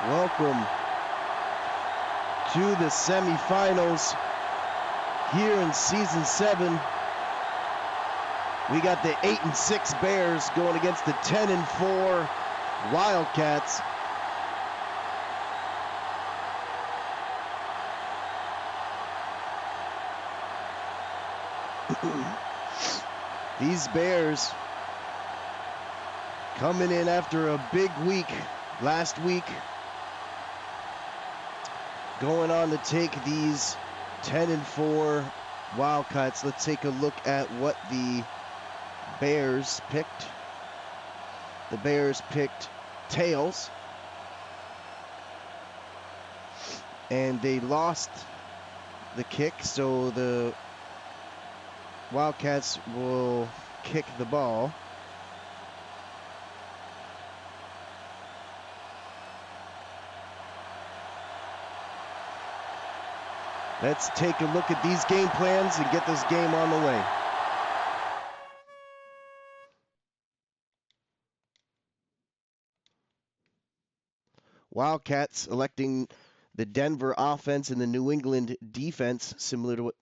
Welcome to the semifinals here in season 7. We got the 8-6 Bears going against the 10-4 Wildcats. These Bears coming in after a big week last week, going on to take these 10-4 Wildcats. Let's take a look at what the Bears picked. The Bears picked tails, and they lost the kick, so the Wildcats will kick the ball. Let's take a look at these game plans and get this game on the way. Wildcats electing the Denver offense and the New England defense, similar to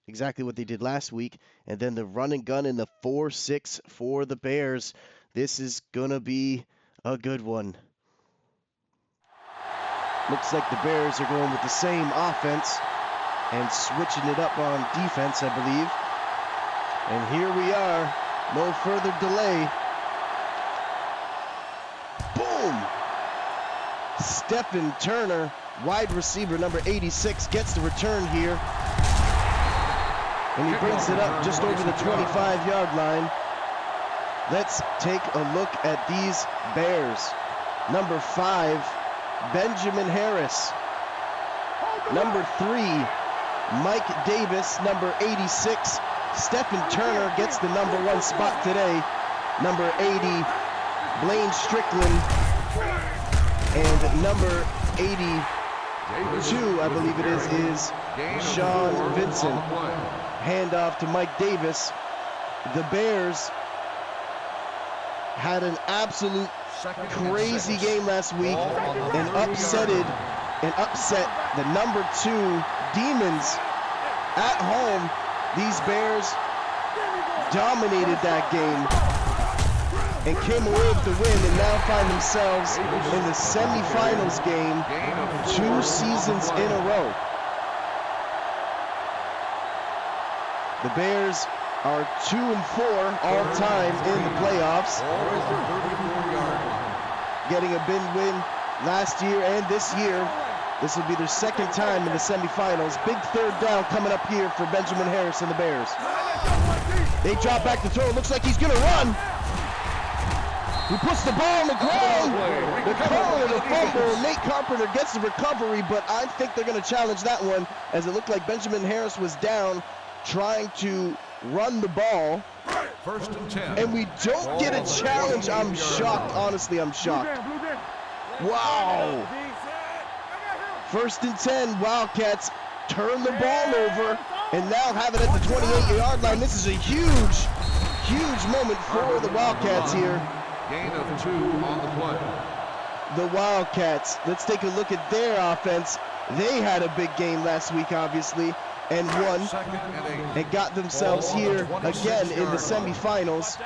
exactly what they did last week. And then the run and gun in the 4-6 for the Bears. This is going to be a good one. Looks like the Bears are going with the same offense and switching it up on defense, I believe. And here we are, no further delay. Boom! Stephen Turner, wide receiver number 86, gets the return here. And he brings it up just over the 25-yard line. Let's take a look at these Bears. Number 5, Benjamin Harris. Number 3, Mike Davis. Number 86, Stephen Turner gets the number 1 spot today. Number 80, Blaine Strickland. And number 82, I believe it is Sean Vincent. Handoff to Mike Davis. The Bears had an absolute crazy game last week and upset the number 2 Demons at home. These Bears dominated that game and came away with the win, and now find themselves in the semifinals game 2 seasons in a row. The Bears are 2-4 all time in the playoffs, getting a big win last year and this year. This will be their second time in the semifinals. Big third down coming up here for Benjamin Harris and the Bears. They drop back to throw. Looks like he's going to run. He puts the ball on the ground. They're calling it a fumble. Nate Carpenter gets the recovery, but I think they're going to challenge that one, as it looked like Benjamin Harris was down trying to run the ball. 1st and 10. And we don't get a challenge. I'm shocked. Honestly, I'm shocked. Wow. 1st and 10. Wildcats turn the ball over and now have it at the 28-yard line. This is a huge moment for the Wildcats here. Gain of 2 on the play. The Wildcats, let's take a look at their offense. They had a big game last week, obviously, and won and got themselves here again in the semifinals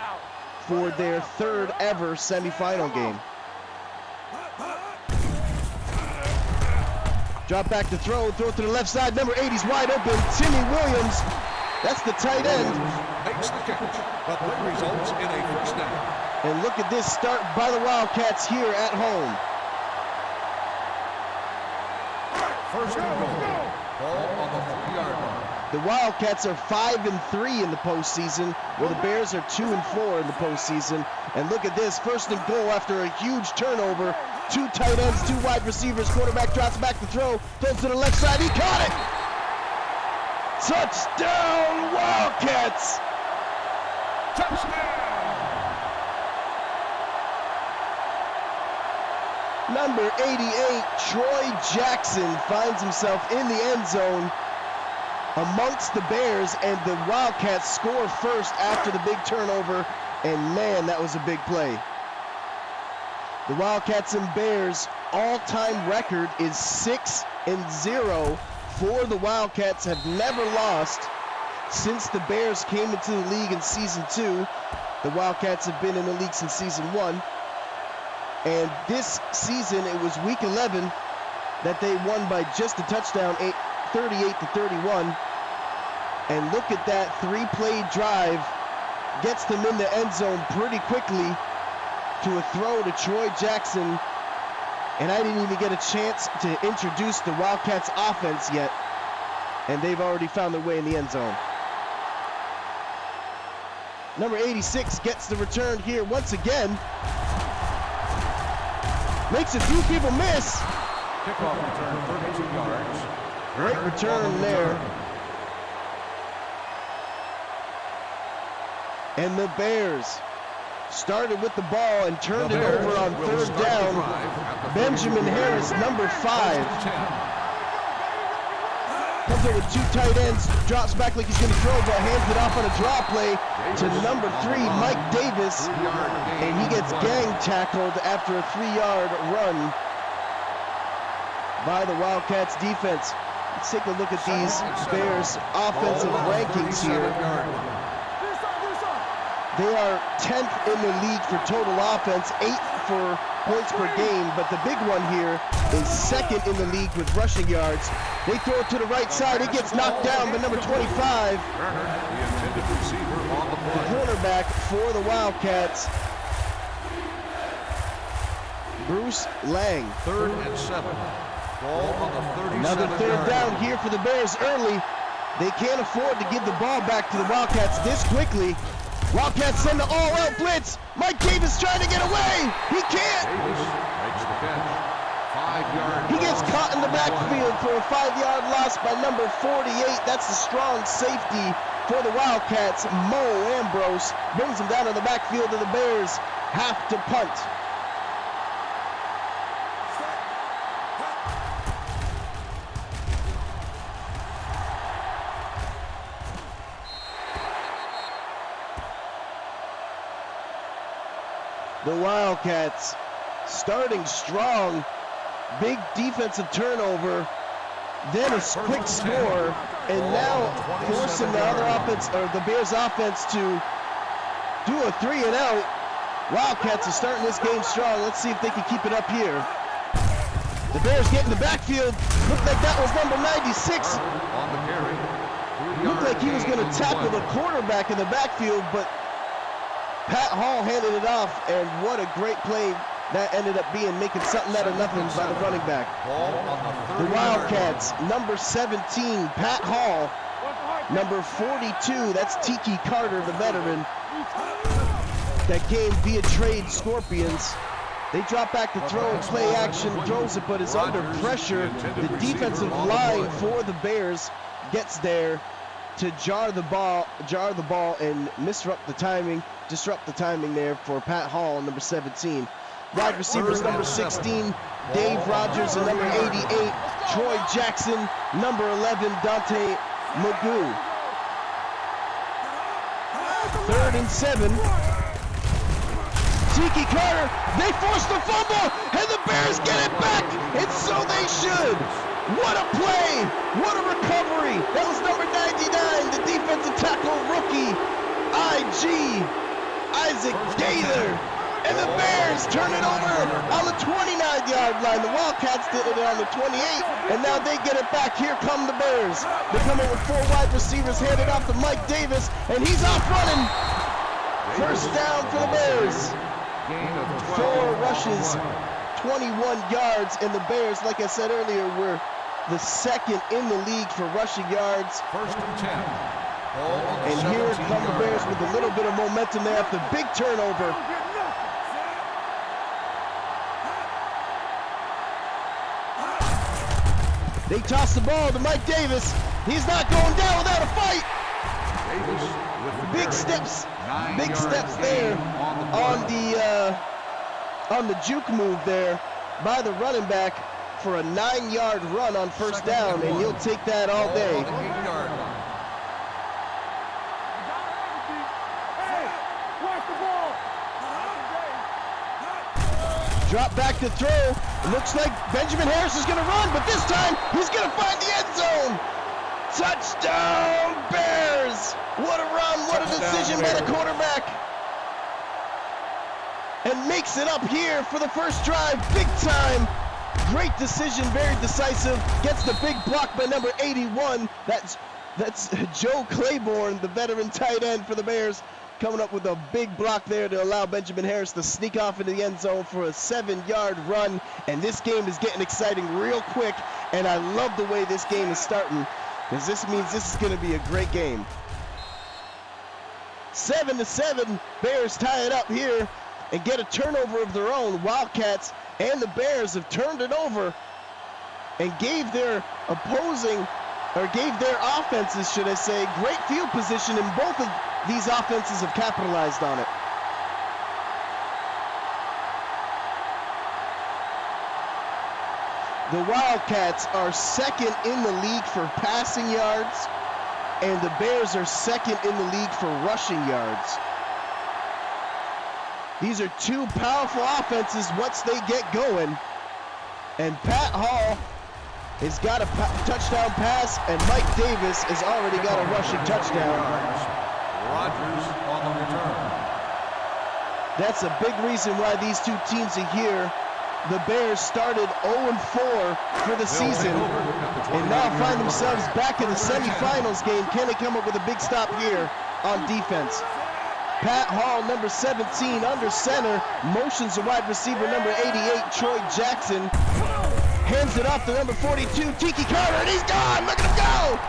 for their 3rd ever semifinal game. Drop back to throw to the left side. Number 80's wide open. Timmy Williams, that's the tight end. Makes the catch. The play results in a 1st down. And look at this start by the Wildcats here at home. 1st and goal. Ball on the 3-yard line. The Wildcats are 5-3 in the postseason, while the Bears are 2-4 in the postseason. And look at this, 1st and goal after a huge turnover. 2 tight ends, 2 wide receivers. Quarterback drops back to throw. Throws to the left side. He caught it. Touchdown, Wildcats. Touchdown. Number 88, Troy Jackson, finds himself in the end zone amongst the Bears, and the Wildcats score first after the big turnover, and man, that was a big play. The Wildcats and Bears all-time record is 6-0 for the Wildcats. Have never lost since the Bears came into the league in season 2. The Wildcats have been in the league since season 1. And this season, it was week 11 that they won by just a touchdown, 38-31. And look at that 3-play drive. Gets them in the end zone pretty quickly to a throw to Troy Jackson. And I didn't even get a chance to introduce the Wildcats offense yet. And they've already found their way in the end zone. Number 86 gets the return here once again. Makes a few people miss. Kickoff return, 32 yards. Great return there. And the Bears started with the ball and turned it over on third down. Benjamin Harris, number 5. Comes over with 2 tight ends, drops back like he's going to throw, but hands it off on a draw play to number 3, Mike Davis. And he gets gang tackled after a 3-yard run by the Wildcats defense. Let's take a look at these Bears offensive rankings here. They are 10th in the league for total offense, 8th for points per game, but the big one here is 2nd in the league with rushing yards. They throw it to the right side. It gets knocked down by number 25, the cornerback for the Wildcats, Bruce Lang. 3rd and 7. Ball on the 37. Another third down here for the Bears early. They can't afford to give the ball back to the Wildcats this quickly. Wildcats send the all-out blitz. Mike Davis trying to get away. He can't. Davis makes the catch. 5-yard. He gets caught in the backfield for a 5-yard loss by number 48. That's the strong safety for the Wildcats. Mo Ambrose brings him down to the backfield of the Bears. Have to punt. The Wildcats starting strong, big defensive turnover, then a quick score, and now forcing the other offense, or the Bears offense, to do a 3-and-out. Wildcats are starting this game strong. Let's see if they can keep it up here. The Bears get in the backfield. Looked like that was number 96. On the carry. Looked like he was going to tackle the quarterback in the backfield, but Pat Hall handed it off, and what a great play that ended up being, making something out of nothing by the running back. The Wildcats, number 17, Pat Hall. Number 42, that's Tiki Carter, the veteran, that came via trade Scorpions. They drop back to throw, play action, throws it, but is under pressure. The defensive line for the Bears gets there to jar the ball and disrupt the timing there for Pat Hall, number 17. Wide receivers, number 16, Dave Rogers, and number 88, Troy Jackson, number 11, Dante Magoo. 3rd and 7. Tiki Carter, they force the fumble, and the Bears get it back, and so they should. What a play! What a recovery! That was number 99, the defensive tackle rookie, IG, Isaac Gaither. And the Bears turn it over on the 29-yard line. The Wildcats did it on the 28, and now they get it back. Here come the Bears. They're coming with 4 wide receivers, handed off to Mike Davis, and he's off running. First down for the Bears. 4 rushes, 21 yards, and the Bears, like I said earlier, were the 2nd in the league for rushing yards. 1st and 10. And here come the Bears with a little bit of momentum there after big turnover. They toss the ball to Mike Davis. He's not going down without a fight. Big steps there on the juke move there by the running back for a 9-yard run on first down, and you'll take that all day. Drop back to throw. It looks like Benjamin Harris is going to run, but this time he's going to find the end zone. Touchdown, Bears! What a run, what a decision by the quarterback. And makes it up here for the first drive, big time. Great decision, very decisive. Gets the big block by number 81. That's Joe Claiborne, the veteran tight end for the Bears, coming up with a big block there to allow Benjamin Harris to sneak off into the end zone for a 7-yard run. And this game is getting exciting real quick, and I love the way this game is starting, because this means this is going to be a great game. 7-7, Bears tie it up here and get a turnover of their own. Wildcats and the Bears have turned it over and gave their offenses, should I say, great field position, and both of these offenses have capitalized on it. The Wildcats are second in the league for passing yards, and the Bears are second in the league for rushing yards. These are two powerful offenses once they get going. And Pat Hall has got a touchdown pass, and Mike Davis has already got a rushing touchdown. Rodgers on the return. That's a big reason why these two teams are here. The Bears started 0-4 for the season and now find themselves back in the semifinals game. Can they come up with a big stop here on defense? Pat Hall, number 17, under center, motions the wide receiver, number 88, Troy Jackson. Hands it off to number 42, Tiki Carter, and he's gone! Look at him go!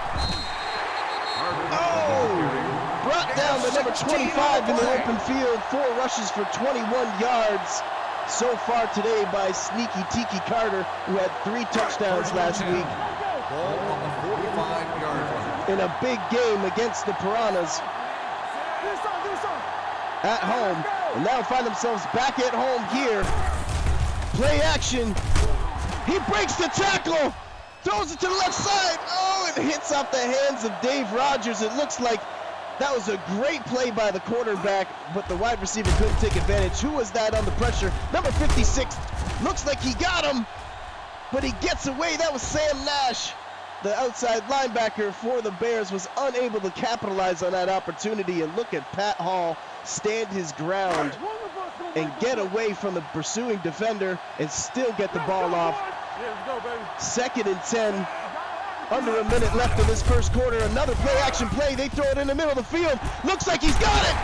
Oh! Brought down to number 25 in the open field. 4 rushes for 21 yards so far today by sneaky Tiki Carter, who had 3 touchdowns last week. Ball on the 45-yard line. In a big game against the Piranhas at home, and now find themselves back at home here. Play action. He breaks the tackle, throws it to the left side. Oh, it hits off the hands of Dave Rogers. It looks like that was a great play by the quarterback, but the wide receiver couldn't take advantage. Who was that on the pressure? Number 56. Looks like he got him, but he gets away. That was Sam Nash. The outside linebacker for the Bears was unable to capitalize on that opportunity. And look at Pat Hall stand his ground and get away from the pursuing defender and still get the ball off. 2nd and 10. Under a minute left in this first quarter. Another play action play. They throw it in the middle of the field. Looks like he's got it.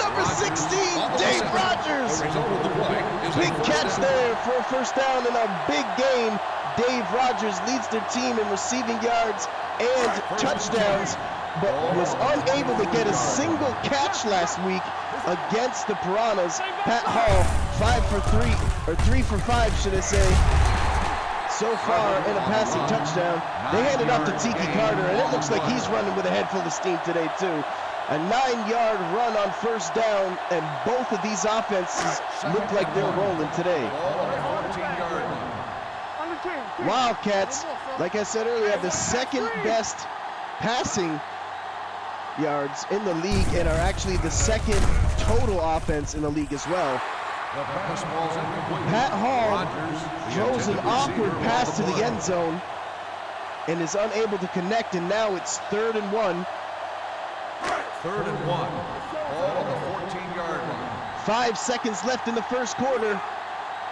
Number 16, Dave Rogers. Big catch there for a first down in a big game. Dave Rogers leads their team in receiving yards and touchdowns, but was unable to get a single catch last week against the Piranhas. Pat Hall, 3 for 5, should I say, so far in a passing touchdown. They handed off to Tiki Carter, and it looks like he's running with a head full of steam today too. A 9-yard run on first down, and both of these offenses look like they're rolling today. Wildcats, like I said earlier, have the 2nd best passing yards in the league and are actually the 2nd total offense in the league as well. Pat Hall throws an awkward pass to the end zone and is unable to connect, and now it's 3rd and 1. 3rd and 1. Ball on the 14-yard line. 5 seconds left in the first quarter.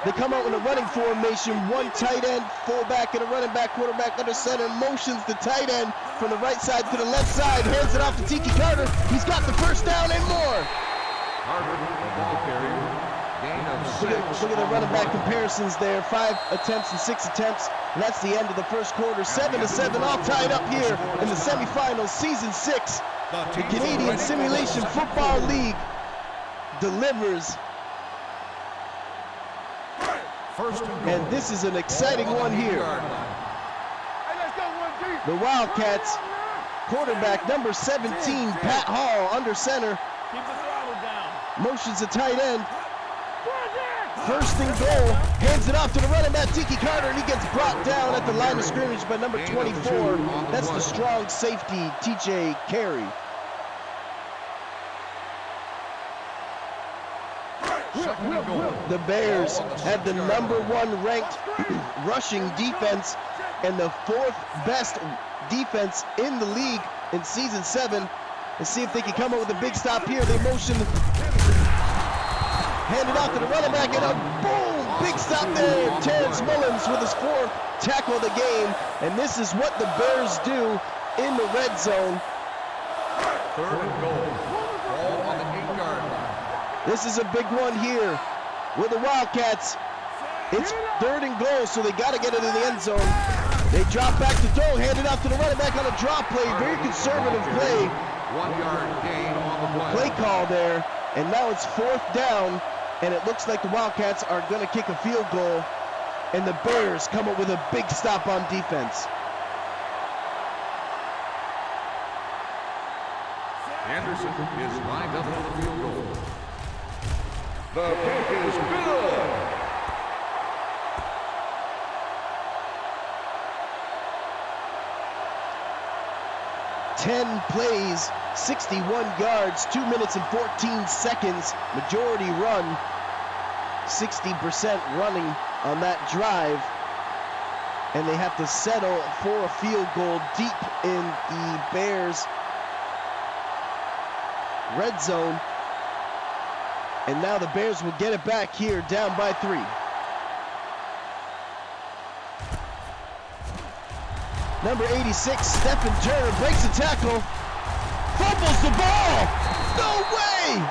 They come out in a running formation, 1 tight end, fullback, and a running back, quarterback under center, motions the tight end from the right side to the left side, hands it off to Tiki Carter. He's got the first down and more. Carter, the ball carrier, gain of 6. Look at the running back comparisons there, 5 attempts and 6 attempts. And that's the end of the first quarter, 7-7, all tied up here in the semifinals, season 6. The Canadian Simulation Football League delivers. And this is an exciting one here. The Wildcats, quarterback number 17, Pat Hall, under center. Motions the tight end. 1st and goal. Hands it off to the running back, Tiki Carter, and he gets brought down at the line of scrimmage by number 24. That's the strong safety, TJ Carey. Second and goal. The Bears Ball on the have the 6-yard line. #1 ranked rushing defense and the 4th best defense in the league in season 7. Let's see if they can come up with a big stop here. They motion, hand it out to the running back, and a boom, big stop there. Terrence Mullins with his 4th tackle of the game, and this is what the Bears do in the red zone. Third and goal. Ball on the 8-yard line. This is a big one here with the Wildcats. It's 3rd and goal, so they got to get it in the end zone. They drop back to throw, hand it out to the running back on a drop play. Very conservative play. 1-yard gain on the play. Play call there, and now it's 4th down, and it looks like the Wildcats are going to kick a field goal, and the Bears come up with a big stop on defense. Anderson is lined up for the field goal. The kick is good. 10 plays, 61 yards, 2 minutes and 14 seconds. Majority run, 60% running on that drive. And they have to settle for a field goal deep in the Bears' red zone. And now the Bears will get it back here, down by 3. Number 86, Stephen Turner breaks the tackle, fumbles the ball. No way!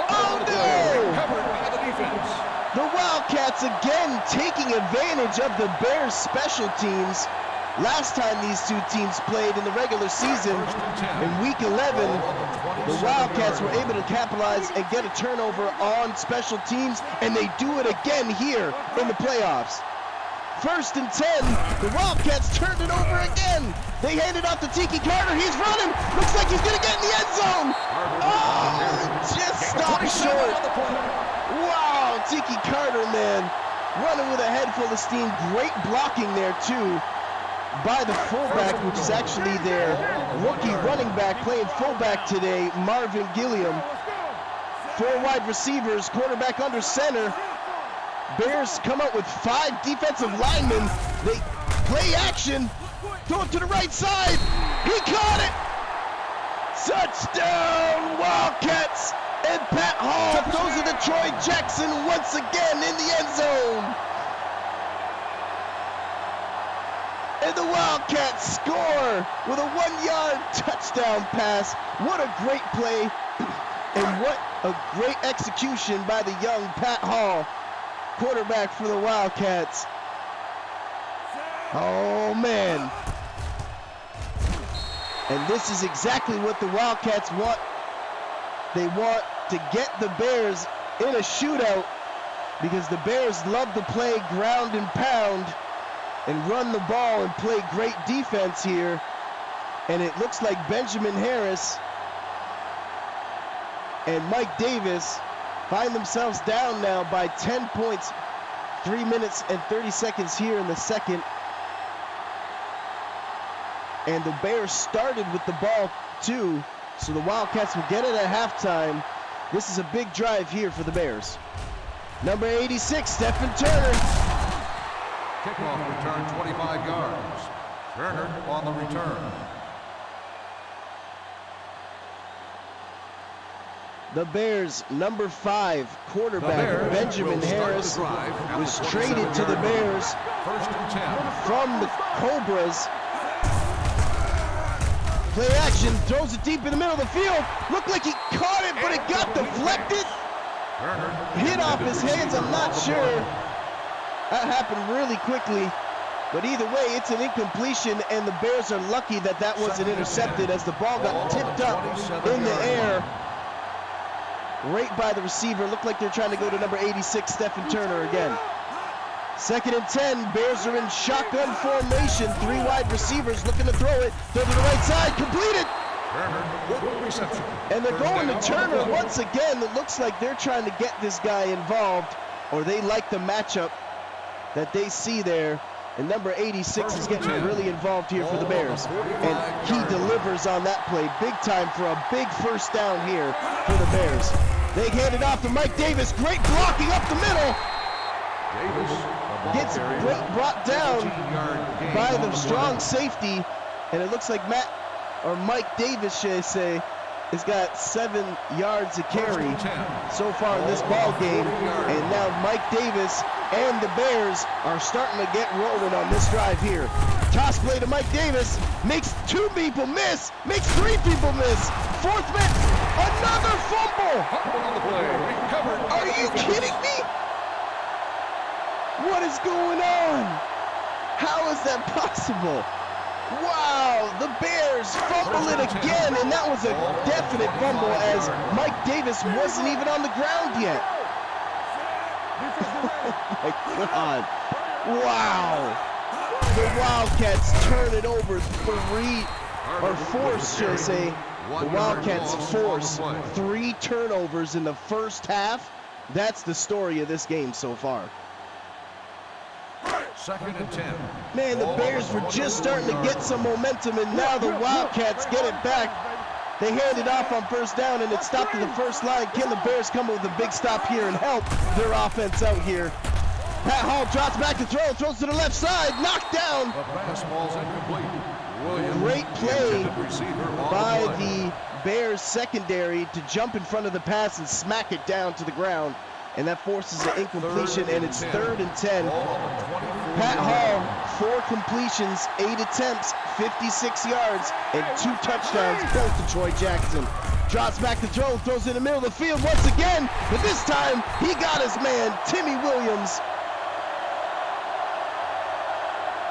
Oh no! Covered by the defense. The Wildcats again taking advantage of the Bears' special teams. Last time these two teams played in the regular season, in week 11, the Wildcats were able to capitalize and get a turnover on special teams, and they do it again here in the playoffs. 1st and 10, the Wildcats turned it over again. They hand it off to Tiki Carter. He's running. Looks like he's going to get in the end zone. Oh, just stopped short. Wow, Tiki Carter, man, running with a head full of steam. Great blocking there, too, by the fullback, which is actually their rookie running back playing fullback today, Marvin Gilliam. 4 wide receivers, quarterback under center. Bears come out with 5 defensive linemen. They play action, throw it to the right side. He caught it. Touchdown, Wildcats. And Pat Hall throws it to Troy Jackson once again in the end zone. And the Wildcats score with a 1-yard touchdown pass. What a great play, and what a great execution by the young Pat Hall, quarterback for the Wildcats. Oh, man. And this is exactly what the Wildcats want. They want to get the Bears in a shootout, because the Bears love to play ground and pound and run the ball and play great defense here. And it looks like Benjamin Harris and Mike Davis find themselves down now by 10 points, 3 minutes and 30 seconds here in the second. And the Bears started with the ball too, so the Wildcats will get it at halftime. This is a big drive here for the Bears. Number 86, Stephen Turner. Kickoff return 25 yards. Turner on the return. The Bears, number 5 quarterback Benjamin Harris was traded to the Bears 1st and 10. from the Cobras. Play action, throws it deep in the middle of the field. Looked like he caught it, but it got deflected. Hit off his hands, I'm not sure. That happened really quickly. But either way, it's an incompletion, and the Bears are lucky that that wasn't intercepted, as the ball got tipped up in the air right by the receiver. Looked like they're trying to go to number 86, Stephen Turner again. 2nd and 10, Bears are in shotgun formation. 3 wide receivers looking to throw it. Throw to the right side, completed. And they're going to Turner once again. It looks like they're trying to get this guy involved, or they like the matchup that they see there. And number 86 is getting really involved here for the Bears. And he delivers on that play big time for a big 1st down here for the Bears. They hand it off to Mike Davis. Great blocking up the middle. Davis, Gets brought down by the strong safety. And it looks like Mike Davis, should I say, has got 7 yards to carry so far in this ball game. And now Mike Davis and the Bears are starting to get rolling on this drive here. Toss play to Mike Davis, makes 2 people miss, makes 3 people miss. 4th man, another fumble. On the play, recovered. Are you kidding me? What is going on? How is that possible? Wow, the Bears fumble it again, and that was a definite fumble as Mike Davis wasn't even on the ground yet. Oh my God. Wow. The Wildcats turn it over the Wildcats force 3 turnovers in the first half. That's the story of this game so far. 2nd and 10. Man, the Bears were just starting to get some momentum, and now the Wildcats get it back. They hand it off on 1st down, and it stopped at the 1st line. Can the Bears come up with a big stop here and help their offense out here? Pat Hall drops back to throw, throws to the left side, knocked down. The pass ball's incomplete. Williams, Great play by the the Bears secondary to jump in front of the pass and smack it down to the ground. And that forces an incompletion, and it's 3rd and 10. Pat Hall, 4 completions, 8 attempts, 56 yards, and 2 touchdowns, both to Troy Jackson. Drops back to throw, throws in the middle of the field once again, but this time he got his man, Timmy Williams.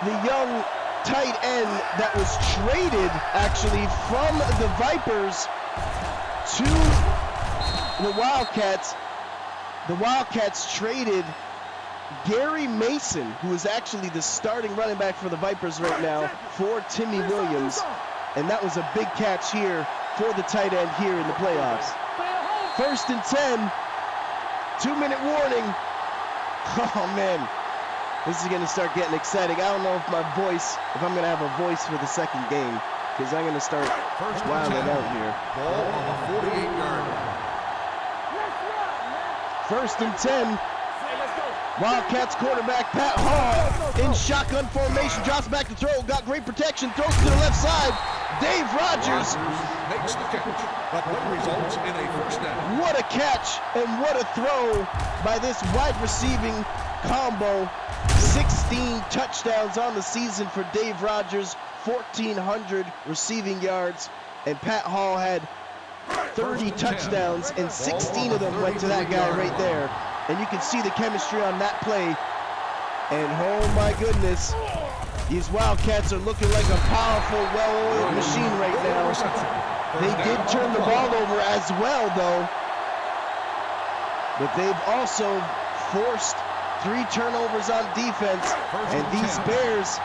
The young tight end that was traded, actually, from the Vipers to the Wildcats. The Wildcats traded Gary Mason, who is actually the starting running back for the Vipers right now, for Timmy Williams. And that was a big catch here for the tight end here in the playoffs. 1st and 10, 2-minute warning. Oh man, this is gonna start getting exciting. I don't know if I'm gonna have a voice for the second game, because I'm gonna start wilding out here. Ball on the 48-yard line. 1st and 10. Wildcats quarterback Pat Hall in shotgun formation, drops back to throw, got great protection, throws to the left side. Dave Rogers makes the catch. The play results in a 1st down. What a catch and what a throw by this wide receiving combo. 16 touchdowns on the season for Dave Rogers, 1,400 receiving yards, and Pat Hall had 30 touchdowns, and 16 of them went to that guy right there. And you can see the chemistry on that play. And oh my goodness, these Wildcats are looking like a powerful, well-oiled machine right now. They did turn the ball over as well, though. But they've also forced 3 turnovers on defense, and these Bears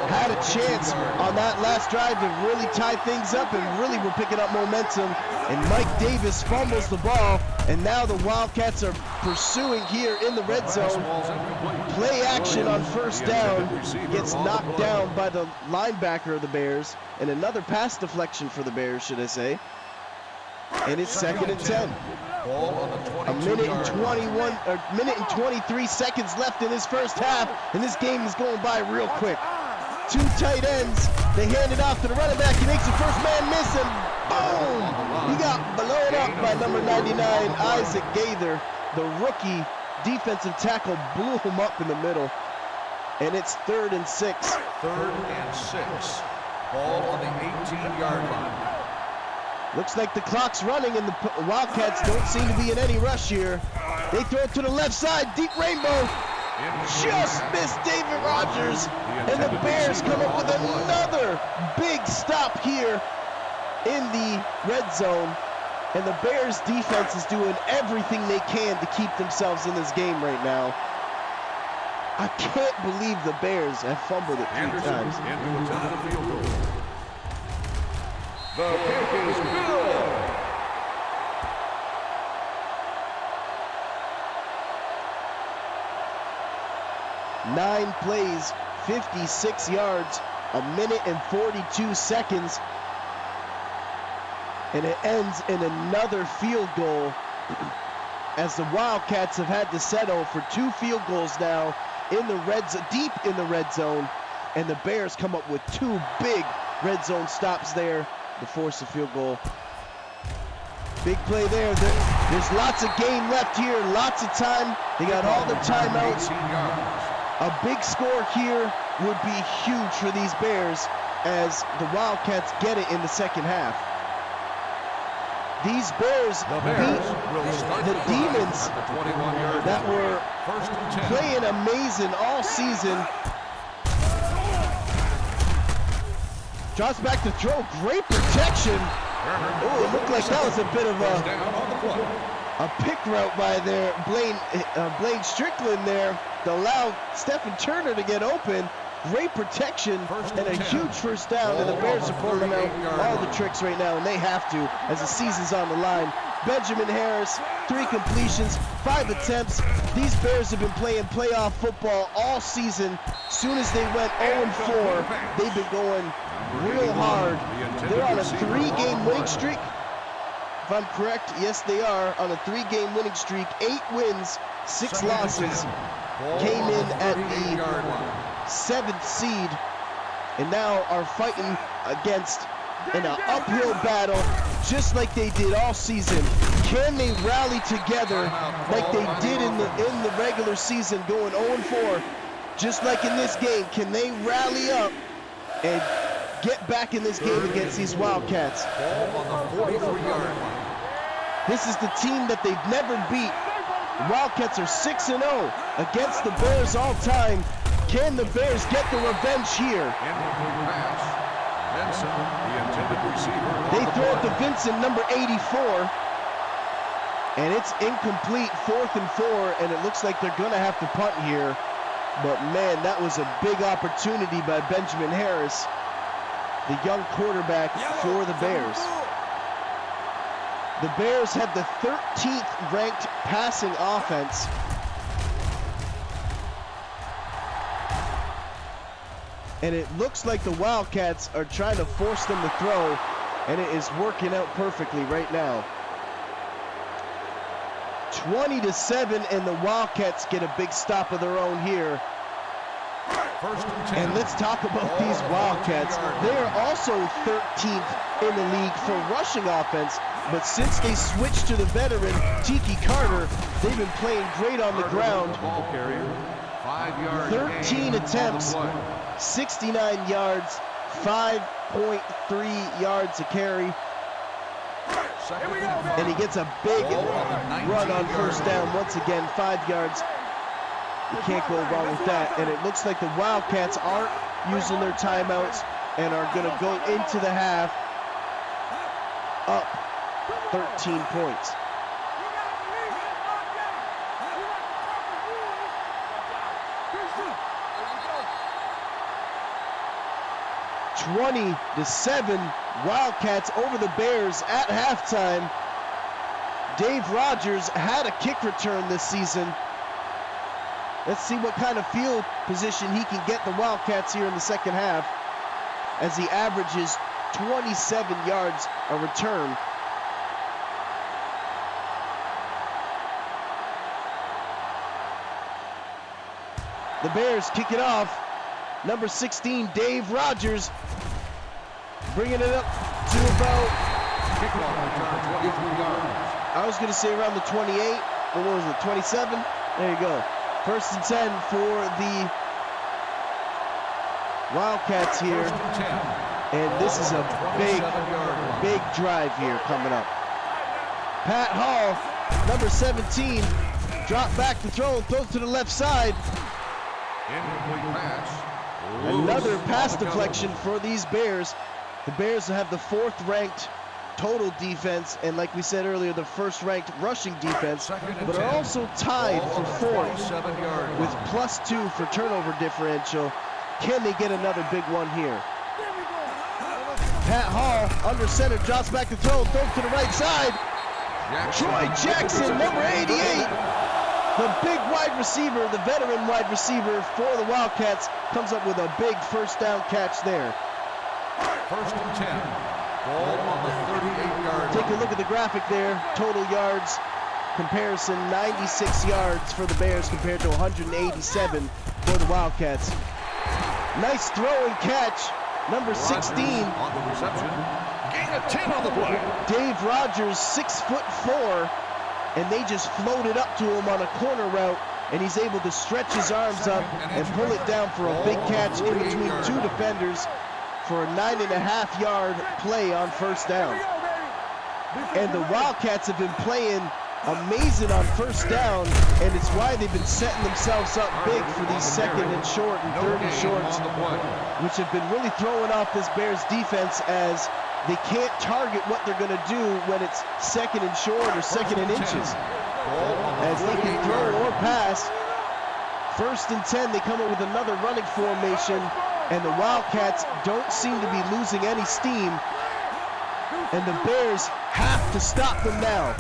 had a chance on that last drive to really tie things up and really were picking up momentum. And Mike Davis fumbles the ball, and now the Wildcats are pursuing here in the red zone. Play action on 1st down, gets knocked down by the linebacker of the Bears, and another pass deflection for the Bears, should I say. And it's 2nd and 10. A minute and 23 seconds left in this first half, and this game is going by real quick. 2 tight ends, they hand it off to the running back, he makes the 1st man miss, and boom! He got blown up by number 99, Isaac Gaither. The rookie defensive tackle blew him up in the middle, and it's 3rd and 6. 3rd and 6. Ball on the 18-yard line. Looks like the clock's running, and the Wildcats don't seem to be in any rush here. They throw it to the left side, deep rainbow. Just missed David Rogers, and the Bears come up with another big stop here in the red zone. And the Bears defense is doing everything they can to keep themselves in this game right now. I can't believe the Bears have fumbled it 3 times. Into a tentative field goal. The kick is good. Nine plays, 56 yards, a minute and 42 seconds. And it ends in another field goal as the Wildcats have had to settle for 2 field goals now in the deep in the red zone, and the Bears come up with 2 big red zone stops there to force a field goal. Big play there. There's lots of game left here, lots of time. They got all their timeouts. A big score here would be huge for these Bears as the Wildcats get it in the second half. These Bears beat the Demons that were playing amazing all season. Drops back to throw, great protection. Oh, it looked like that was a bit of a pick route by there, Blaine Strickland there to allow Stephen Turner to get open. Great protection and a huge first down, and the Bears are pulling out all the tricks right now, and they have to as the season's on the line. Benjamin Harris, 3 completions, 5 attempts. These Bears have been playing playoff football all season. As soon as they went 0-4, they've been going real hard. They're on a 3-game winning streak. If I'm correct, yes they are on a 3-game winning streak. 8 wins, 6 losses. Came in at the 7th seed and now are fighting against in an uphill battle just like they did all season. Can they rally together like they did in the regular season going 0-4? Just like in this game, can they rally up and get back in this game against these Wildcats? This is the team that they've never beat. The Wildcats are 6-0 against the Bears all time. Can the Bears get the revenge here? They throw it to Vincent, number 84. And it's incomplete, 4th and 4, and it looks like they're gonna have to punt here. But man, that was a big opportunity by Benjamin Harris, the young quarterback for the Bears. The Bears have the 13th ranked passing offense. And it looks like the Wildcats are trying to force them to throw, and it is working out perfectly right now. 20-7, and the Wildcats get a big stop of their own here. And let's talk about these Wildcats. They are also 13th in the league for rushing offense, but since they switched to the veteran, Tiki Carter, they've been playing great on the ground. 13 attempts, 69 yards, 5.3 yards a carry. And he gets a big run on first down. Once again, 5 yards. You can't go wrong with that. And it looks like the Wildcats aren't using their timeouts and are going to go into the half up 13 points. (20-7), Wildcats over the Bears at halftime. Dave Rogers had a kick return this season. Let's see what kind of field position he can get the Wildcats here in the second half, as he averages 27 yards a return. The Bears kick it off. Number 16, Dave Rogers, bringing it up to about, I was going to say around the 28, or what was it, 27? There you go. 1st and 10 for the Wildcats here. And this is a big drive here coming up. Pat Hall, number 17, drop back to throw and throws to the left side. Another pass deflection for these Bears. The Bears have the 4th ranked total defense, and like we said earlier, the 1st ranked rushing defense, but are also tied for 4th with +2 for turnover differential. Can they get another big one here? Pat Hall under center, drops back to throw to the right side. Troy Jackson, number 88. The big wide receiver, the veteran wide receiver for the Wildcats, comes up with a big first down catch there. 1st and 10. Ball on the 38-yard line. Take a look at the graphic there. Total yards comparison, 96 yards for the Bears compared to 187 for the Wildcats. Nice throw and catch, number 16. On the reception, gain of 10 on the play. Dave Rogers, 6'4", and they just floated up to him on a corner route, and he's able to stretch his arms up and pull it down for a big catch in between two defenders for a 9.5-yard play on first down. And the Wildcats have been playing amazing on first down, and it's why they've been setting themselves up big for these second and short and third and shorts, which have been really throwing off this Bears defense, as they can't target what they're going to do when it's second and short or second and inches, as they can throw or pass. First and 10, they come up with another running formation, and the Wildcats don't seem to be losing any steam, and the Bears have to stop them now.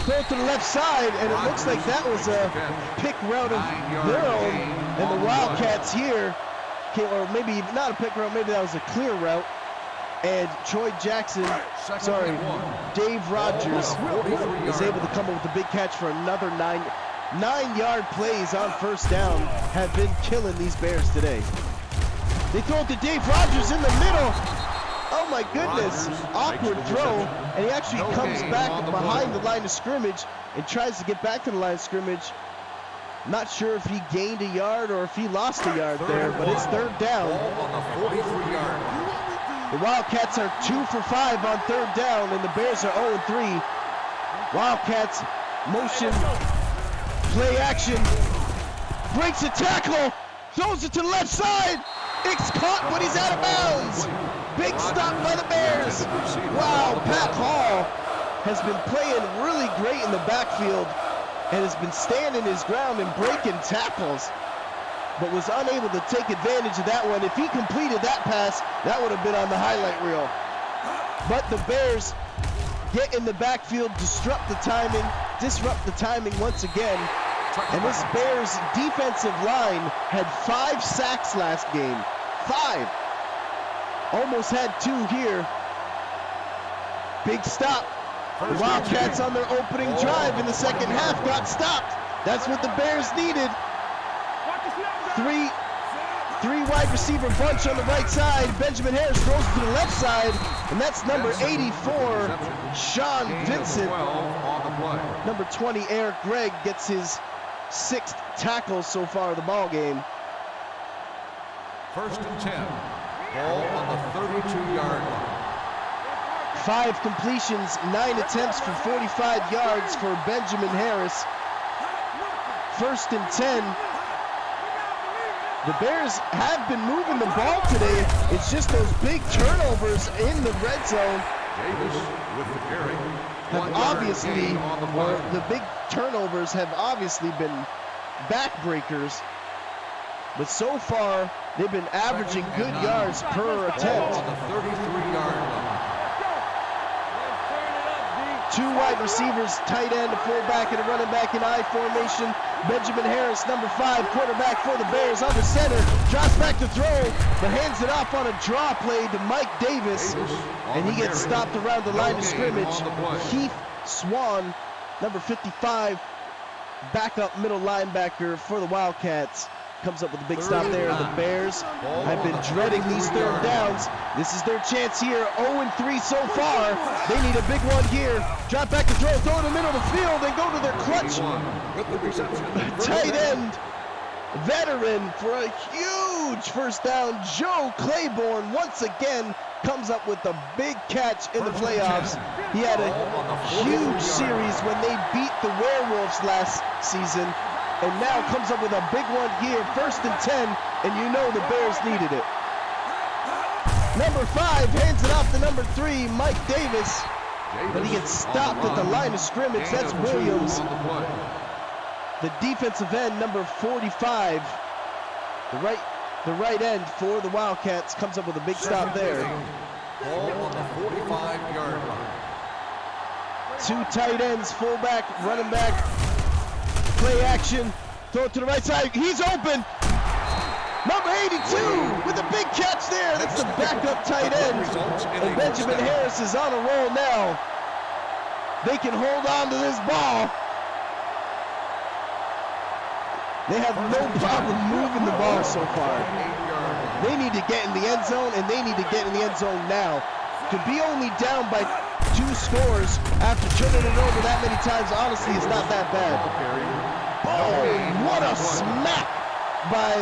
Throw to the left side, and it looks like that was a pick route of their own, and the Wildcats here, or maybe not a pick route, maybe that was a clear route, and Dave Rogers is able to come up with a big catch for another 9-yard plays on first down have been killing these Bears today. They throw it to Dave Rogers in the middle. Oh my goodness, awkward throw, and he actually comes back behind the line of scrimmage and tries to get back to the line of scrimmage. Not sure if he gained a yard or if he lost a yard there, but it's third down. The Wildcats are 2 for 5 on third down, and the Bears are 0-3. Wildcats motion, play action, breaks a tackle, throws it to the left side. It's caught, but he's out of bounds. Big stop by the Bears. Wow, Pat Hall has been playing really great in the backfield and has been standing his ground and breaking tackles, but was unable to take advantage of that one. If he completed that pass, that would have been on the highlight reel. But the Bears get in the backfield, disrupt the timing once again. And this Bears defensive line had 5 sacks last game. 5. Almost had 2 here. Big stop. The Wildcats on their opening drive in the second half got stopped. That's what the Bears needed. Three wide receiver bunch on the right side. Benjamin Harris throws it to the left side, and that's number 84, Sean Vincent. Number 20, Eric Gregg, gets his 6th tackle so far of the ball game. First and 10. Ball on the 32-yard line. 5 completions, 9 attempts for 45 yards for Benjamin Harris. First and 10. The Bears have been moving the ball today. It's just those big turnovers in the red zone. Davis with the carry. Have obviously, or the big turnovers have obviously been backbreakers. But so far, they've been averaging good yards per attempt. On the 33-yard line. 2 wide receivers, tight end, a fullback, and a running back in I formation. Benjamin Harris, number 5, quarterback for the Bears, under center, drops back to throw, but hands it off on a draw play to Mike Davis, and he gets stopped around the line of scrimmage. Keith Swan, number 55, backup middle linebacker for the Wildcats, comes up with a big stop there. The Bears have been dreading these third downs. This is their chance here. 0-3 so far. They need a big one here. Drop back to throw in the middle of the field, and go to their clutch tight end veteran for a huge first down. Joe Claiborne once again comes up with a big catch in the playoffs. He had a huge series when they beat the Werewolves last season, and now comes up with a big one here. First and 10, and you know the Bears needed it. Number 5 hands it off to number 3, Mike Davis, but he gets stopped at the line of scrimmage. That's Williams. The defensive end, number 45, the right end for the Wildcats, comes up with a big stop there. Ball on the 45-yard line. 2 tight ends, fullback, running back, play action, throw it to the right side. He's open. Number 82 with a big catch there. That's the backup tight end. And Benjamin Harris is on a roll now. they can hold on to this ball. They have no problem moving the ball so far. They need to get in the end zone, and they need to get in the end zone now. To be only down by 2 scores after turning it over that many times, honestly, is not that bad. Oh, what a smack by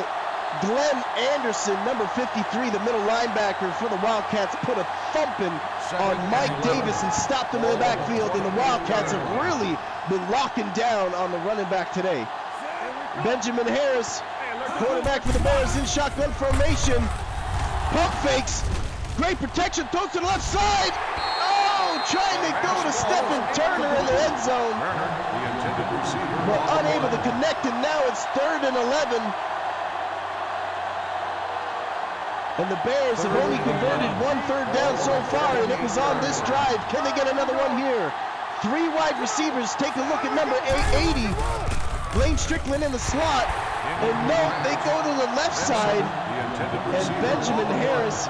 Glenn Anderson, number 53, the middle linebacker for the Wildcats, put a thumping on Mike Davis and stopped him in the backfield, and the Wildcats have really been locking down on the running back today. Benjamin Harris, quarterback for the Bears, in shotgun formation. Pump fakes. Great protection. Throws to the left side. Oh, trying to go to Stephen Turner in the end zone. But unable to connect, and now it's 3rd and 11. And the Bears have only converted 1 third down so far, and it was on this drive. Can they get another one here? 3 wide receivers. Take a look at number 80. Blaine Strickland in the slot, and no, they go to the left side, and Benjamin Harris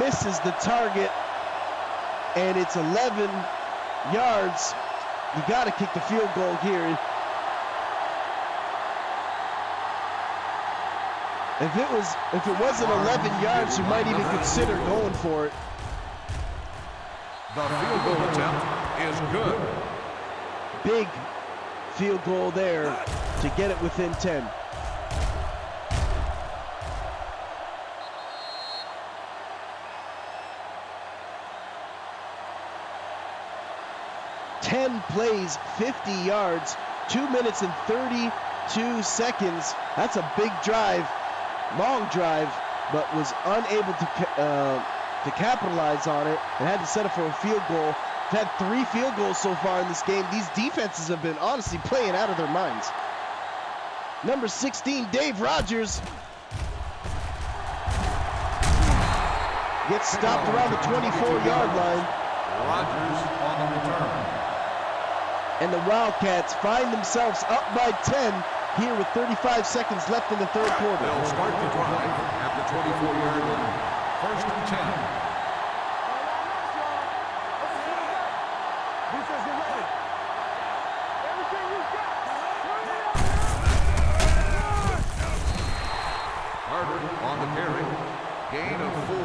misses the target, and it's 11 yards. You got to kick the field goal here. If it wasn't 11 yards, you might even consider going for it. The field goal attempt is good. Big field goal there to get it within 10. Ten plays, 50 yards, 2 minutes and 32 seconds. That's a big drive, long drive, but was unable to capitalize on it and had to settle for a field goal. They've had 3 field goals so far in this game. These defenses have been honestly playing out of their minds. Number 16, Dave Rogers, gets stopped around the 24-yard line. Rogers on the return. And the Wildcats find themselves up by 10 here with 35 seconds left in the 3rd quarter. They'll start the drive at the 24-yard line. 1st and 10. On the carry, gain of 4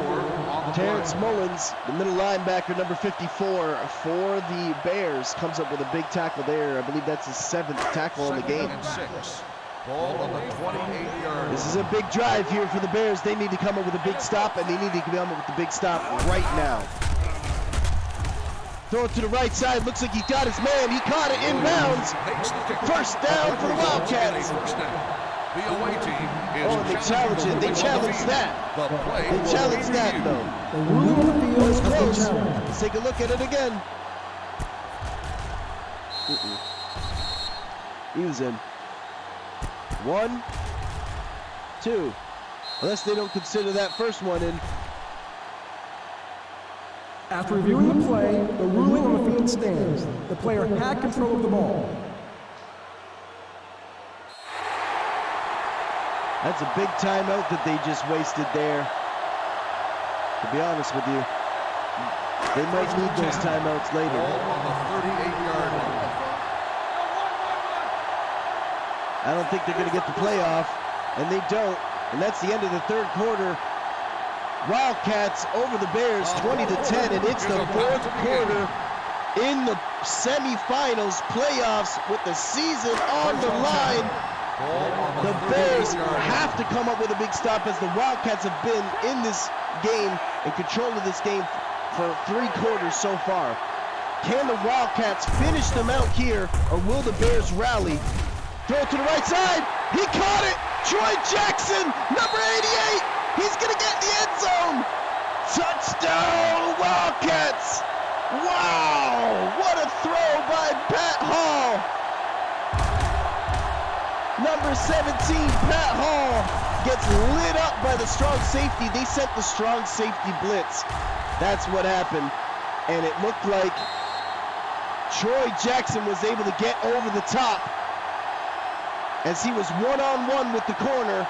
on the Terrence play. Mullins, the middle linebacker, number 54 for the Bears, comes up with a big tackle there. I believe that's his 7th tackle in the game. 2nd and 6. Ball on the 28-yard. This is a big drive here for the Bears. They need to come up with a big stop, and they need to come up with the big stop right now. Throw it to the right side. Looks like he got his man. He caught it inbounds. 1st down for the Wildcats. The away team is they challenge it. They challenge that. The play They challenge that, though. The ruling on the field It's has been close. challenged. Let's take a look at it again. He was in. 1, 2. Unless they don't consider that first one in. After reviewing the play, the ruling on the field stands. The player had control of the ball. That's a big timeout that they just wasted there. To be honest with you, they might need those timeouts later. Ball on the 38-yard line. I don't think they're going to get the playoff, and they don't. And that's the end of the 3rd quarter. Wildcats over the Bears 20-10, and it's the 4th quarter in the semifinals playoffs with the season on the line. The Bears have to come up with a big stop, as the Wildcats have been in this game, in control of this game for 3 quarters so far. Can the Wildcats finish them out here, or will the Bears rally? Throw it to the right side. He caught it. Troy Jackson, number 88. He's going to get in the end zone. Touchdown, Wildcats. Wow, what a throw by Pat Hall. Number 17, Pat Hall, gets lit up by the strong safety. They sent the strong safety blitz. That's what happened. And it looked like Troy Jackson was able to get over the top as he was one-on-one with the corner,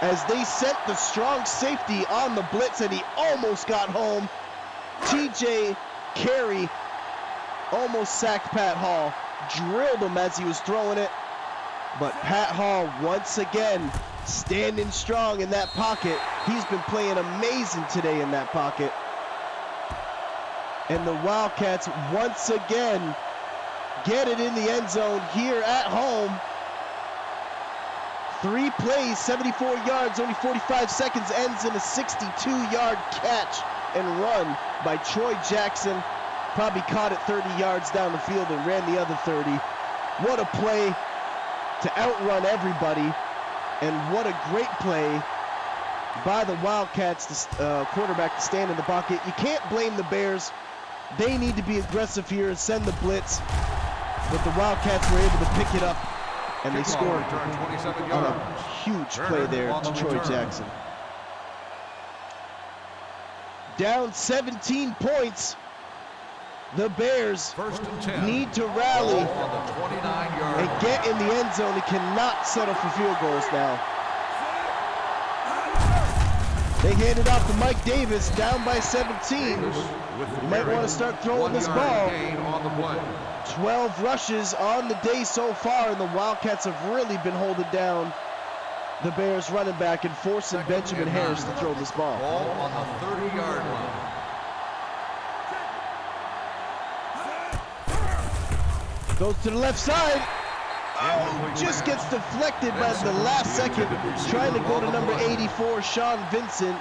as they sent the strong safety on the blitz, and he almost got home. TJ Carey almost sacked Pat Hall, drilled him as he was throwing it. But Pat Hall, once again, standing strong in that pocket. He's been playing amazing today in that pocket. And the Wildcats, once again, get it in the end zone here at home. 3 plays, 74 yards, only 45 seconds, ends in a 62-yard catch and run by Troy Jackson. Probably caught it 30 yards down the field and ran the other 30. What a play to outrun everybody, and what a great play by the Wildcats, quarterback, to stand in the pocket. You can't blame the Bears. They need to be aggressive here and send the blitz, but the Wildcats were able to pick it up, and they scored on a huge play there to Troy Jackson. Down 17 points. The Bears need to rally and get in the end zone. They cannot settle for field goals now. They hand it off to Mike Davis, down by 17. You might want to start throwing this ball. 12 rushes on the day so far, and the Wildcats have really been holding down the Bears running back and forcing Benjamin Harris to throw this ball. Ball on the 30-yard line. Goes to the left side. Oh, just gets deflected by the last second, trying to go to number 84, Sean Vincent.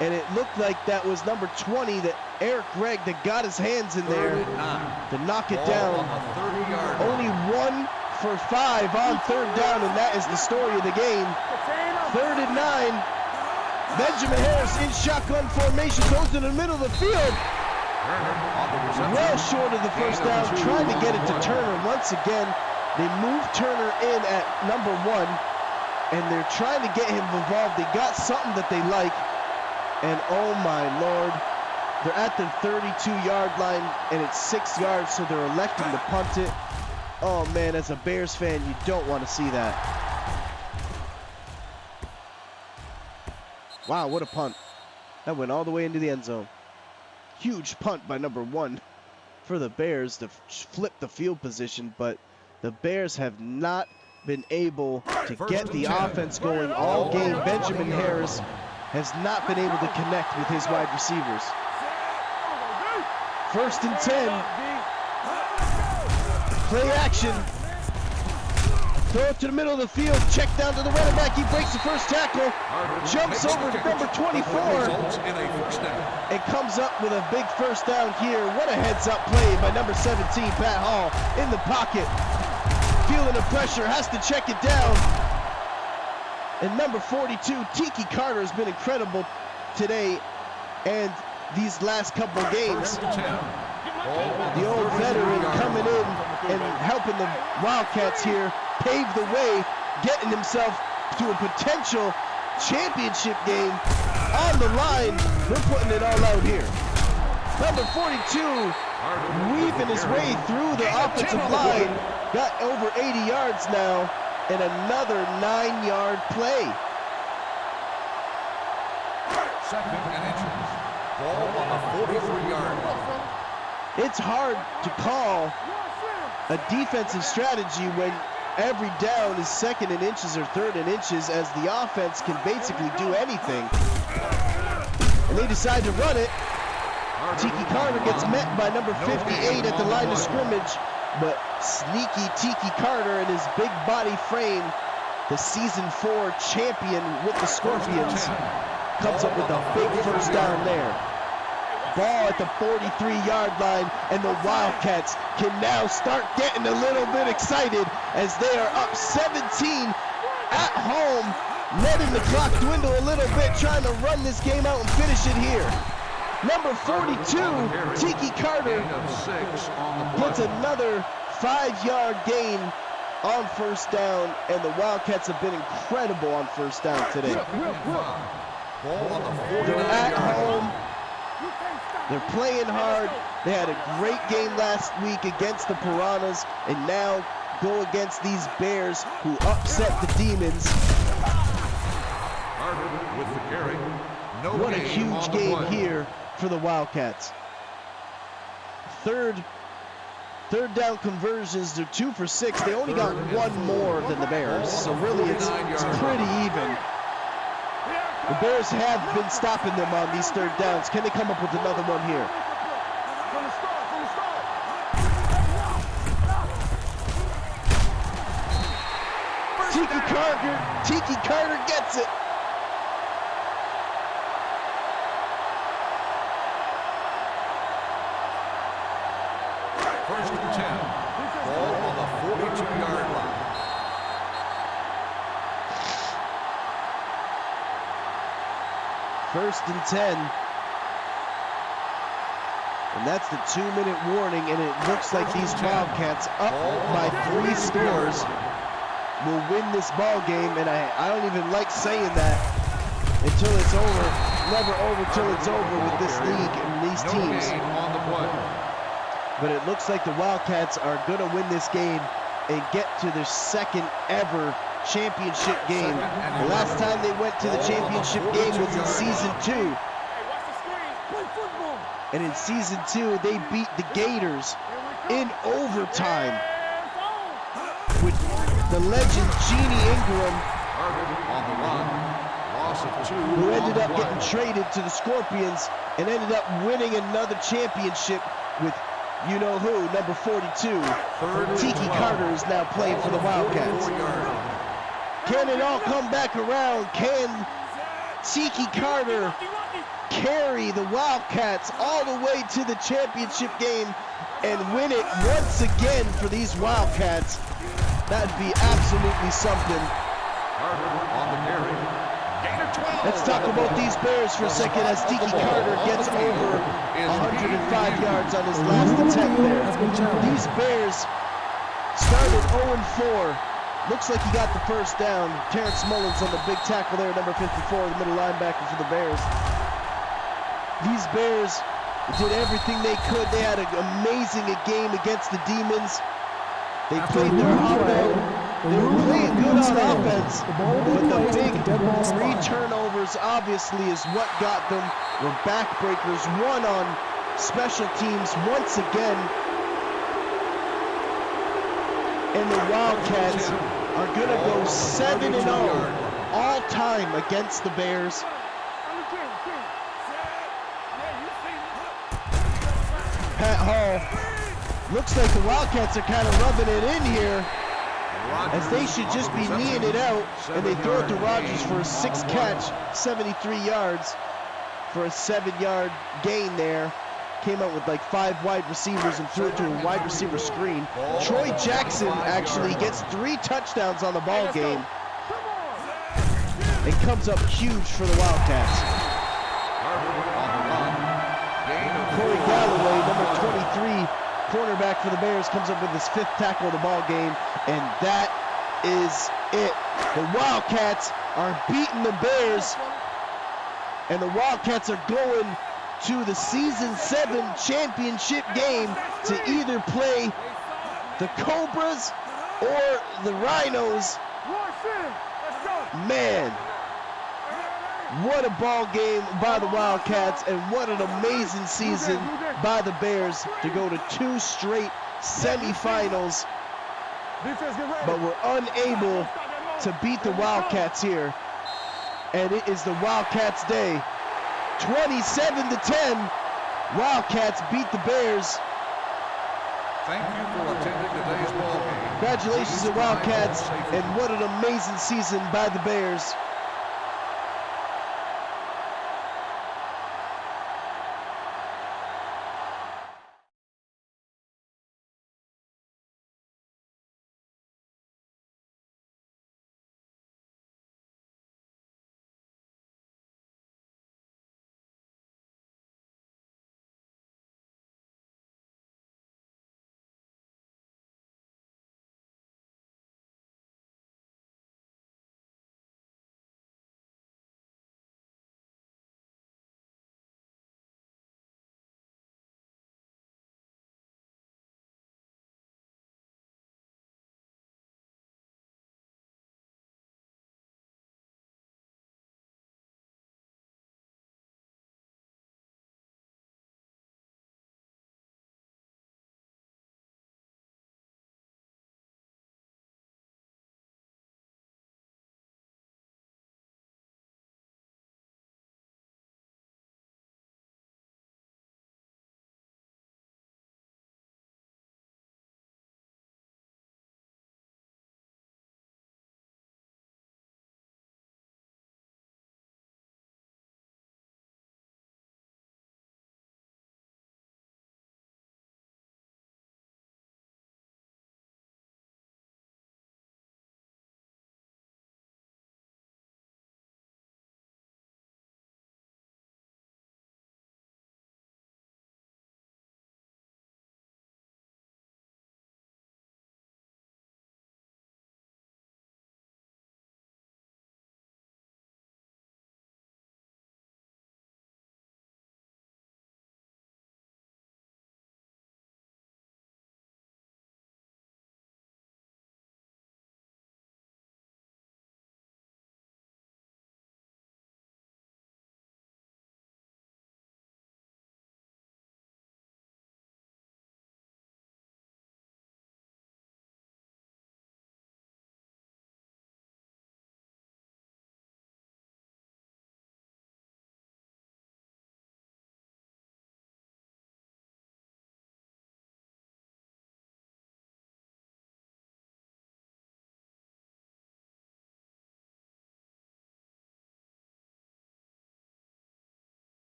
And it looked like that was number 20, that Eric Gregg, that got his hands in there to knock it down. Only 1 for 5 on 3rd down, and that is the story of the game. 3rd and 9. Benjamin Harris in shotgun formation, goes to the middle of the field. Well short of the first down, trying to get it to Turner. Once again, they move Turner in at number 1, and they're trying to get him involved. They got something that they like, and oh my Lord, they're at the 32-yard line, and it's 6 yards, so they're electing to punt it. Oh man, as a Bears fan, you don't want to see that. Wow, what a punt. That went all the way into the end zone. Huge punt by number 1 for the Bears to flip the field position, but the Bears have not been able to get the offense going all game. Benjamin Harris has not been able to connect with his wide receivers. 1st and 10. Play action. Throw it to the middle of the field. Check down to the running back. He breaks the first tackle. Jumps over to number 24. And comes up with a big first down here. What a heads-up play by number 17, Pat Hall, in the pocket. Feeling the pressure. Has to check it down. And number 42, Tiki Carter, has been incredible today and these last couple of games. The old veteran coming in and helping the Wildcats here pave the way, getting himself to a potential championship game on the line. They're putting it all out here. Number 42, weaving his way through the offensive line, got over 80 yards now, and another 9-yard play. 2nd and inches. Ball on the 43-yard line. It's hard to call a defensive strategy when every down is 2nd and inches or 3rd and inches, as the offense can basically do anything. And they decide to run it. Tiki Carter gets met by number 58 at the line of scrimmage, but sneaky Tiki Carter in his big body frame, the season 4 champion with the Scorpions, comes up with a big first down there. Ball at the 43-yard line, and the Wildcats can now start getting a little bit excited as they are up 17 at home, letting the clock dwindle a little bit, trying to run this game out and finish it here. Number 42, Tiki Carter, gets another 5-yard gain on first down, and the Wildcats have been incredible on first down today. They're at home. They're playing hard. They had a great game last week against the Piranhas, and now go against these Bears who upset the Demons. With the carry. What a huge game here for the Wildcats. 3rd Third down conversions, they're 2 for 6. They only got one more than the Bears, so really it's pretty even. The Bears have been stopping them on these third downs. Can they come up with another one here? Tiki Carter gets it. First and 10. Ball on the 42-yard line. First and 10. And that's the 2-minute warning, and it looks like these Wildcats up by 3 scores will win this ball game, and I don't even like saying that until it's over. Never over till it's over with this league and these teams. But it looks like the Wildcats are going to win this game and get to their second ever championship game. The last time they went to the championship game was in season 2. And in season 2, they beat the Gators in overtime with the legend Jeannie Ingram, who ended up getting traded to the Scorpions and ended up winning another championship with you-know-who, number 42. Tiki Carter is now playing for the Wildcats. Can it all come back around? Can Tiki Carter carry the Wildcats all the way to the championship game and win it once again for these Wildcats? That'd be absolutely something. Let's talk about these Bears for a second as Tiki Carter gets over 105 yards on his last attempt there. These Bears started 0-4. Looks like he got the first down. Terrence Mullins on the big tackle there, number 54, the middle linebacker for the Bears. These Bears did everything they could. They had an amazing game against the Demons. They played their heart out. They were playing good on offense, but the big 3 turnovers obviously is what got them. Were backbreakers. One on special teams once again. And the Wildcats are going to go 7-0 all time against the Bears. Pat Hall, looks like the Wildcats are kind of rubbing it in here, as they should just be kneeing it out, and they throw it to Rodgers for a 6 catch, 73 yards for a 7-yard gain there. Came out with like 5 wide receivers and threw it to a wide receiver screen. Troy Jackson actually gets 3 touchdowns on the ball game. It comes up huge for the Wildcats. Corey Galloway, number 23, cornerback for the Bears, comes up with his 5th tackle of the ball game, and that is it. The Wildcats are beating the Bears, and the Wildcats are going to the season 7 championship game to either play the Cobras or the Rhinos. Man, what a ball game by the Wildcats, and what an amazing season by the Bears to go to 2 straight semifinals, but we're unable to beat the Wildcats here, and it is the Wildcats' day. 27-10, Wildcats beat the Bears. Thank you for attending today's ball game. Congratulations to Wildcats, and what an amazing season by the Bears.